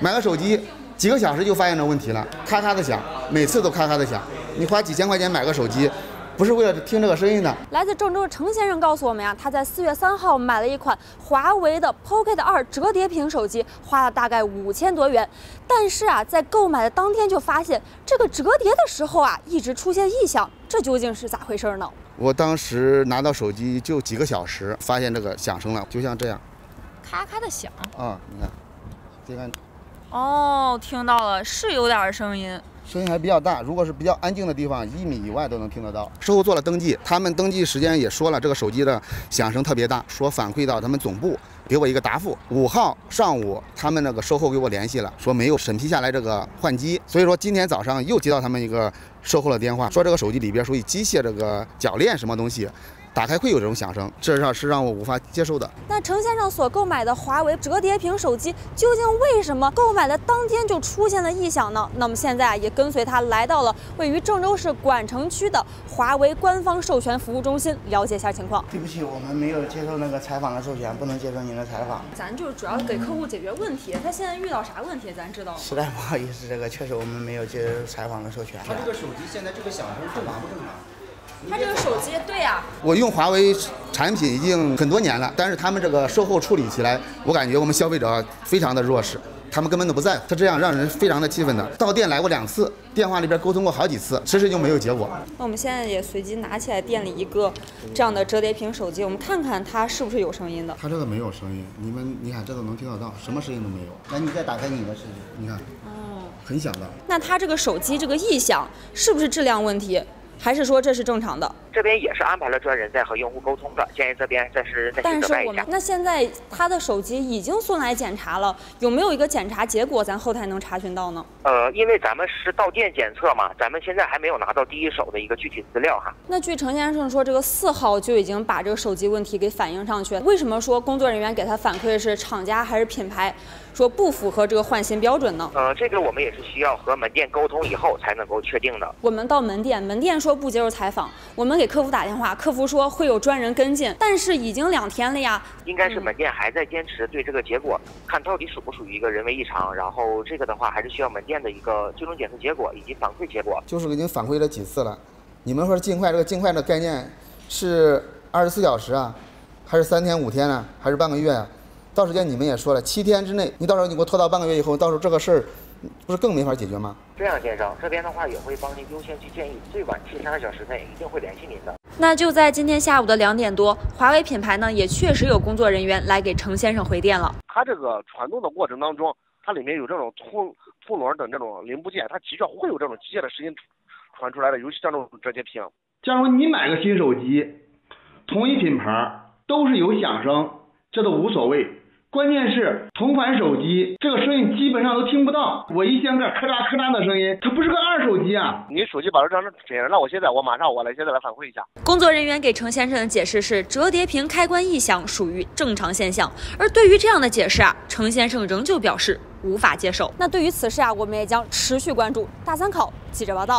买个手机几个小时就发现这问题了，咔咔的响，每次都咔咔的响。你花几千块钱买个手机，不是为了听这个声音的。来自郑州的程先生告诉我们呀，他在4月3号买了一款华为的 Pocket 2折叠屏手机，花了大概5000多元。但是啊，在购买的当天就发现这个折叠的时候啊，一直出现异响，这究竟是咋回事呢？我当时拿到手机就几个小时，发现这个响声了，就像这样，咔咔的响。你看，这个。哦，听到了，是有点声音。声音还比较大，如果是比较安静的地方，1米以外都能听得到。售后做了登记，他们登记时间也说了，这个手机的响声特别大，说反馈到他们总部给我一个答复。5号上午，他们那个售后给我联系了，说没有审批下来这个换机，所以说今天早上又接到他们一个售后的电话，说这个手机里边属于机械这个铰链什么东西。打开会有这种响声，这是让我无法接受的。那程先生所购买的华为折叠屏手机，究竟为什么购买的当天就出现了异响呢？那么现在也跟随他来到了位于郑州市管城区的华为官方授权服务中心，了解一下情况。对不起，我们没有接受那个采访的授权，不能接受您的采访。咱就是主要给客户解决问题，他现在遇到啥问题，咱知道。实在不好意思，这个确实我们没有接受采访的授权。他这个手机现在这个响声正常不正常？他这个手机，对呀，我用华为产品已经很多年了，但是他们这个售后处理起来，我感觉我们消费者非常的弱势，他们根本都不在乎，他这样让人非常的气愤的。到店来过2次，电话里边沟通过好几次，迟迟就没有结果。那我们现在也随机拿起来店里一个这样的折叠屏手机，我们看看它是不是有声音的。它这个没有声音，你看这个能听得到，什么声音都没有。那你再打开你的视频，你看，很响的。那它这个手机这个异响是不是质量问题？还是说这是正常的？这边也是安排了专人在和用户沟通的，建议这边再去责备一下。那现在他的手机已经送来检查了，有没有一个检查结果咱后台能查询到呢？因为咱们是到店检测嘛，咱们现在还没有拿到第一手的一个具体资料哈。那据程先生说，这个4号就已经把这个手机问题给反映上去，为什么说工作人员给他反馈是厂家还是品牌说不符合这个换新标准呢？这个我们也是需要和门店沟通以后才能够确定的。我们到门店说不接受采访，我们给客服打电话，客服说会有专人跟进，但是已经2天了呀。应该是门店还在坚持对这个结果，看到底属不属于一个人为异常，然后这个的话还是需要门店的一个最终检测结果以及反馈结果。就是已经反馈了几次了，你们说尽快，这个尽快的概念是24小时啊，还是3天5天啊，还是半个月啊？到时间你们也说了，7天之内，你到时候你给我拖到半个月以后，到时候这个事儿不是更没法解决吗？这样，先生，这边的话也会帮您优先去建议，最晚72小时内一定会联系您的。那就在今天下午的2点多，华为品牌呢也确实有工作人员来给程先生回电了。它这个传动的过程当中，它里面有这种凸轮等这种零部件，它的确会有这种机械的声音传出来的，尤其像这种折叠屏。假如你买个新手机，同一品牌都是有响声，这都无所谓。关键是同款手机这个声音基本上都听不到，我一掀盖咔嚓咔嚓的声音，它不是个二手机啊！你手机把这张纸让我马上来现在来反馈一下。工作人员给程先生的解释是，折叠屏开关异响属于正常现象，而对于这样的解释啊，程先生仍旧表示无法接受。那对于此事啊，我们也将持续关注。大参考记者报道。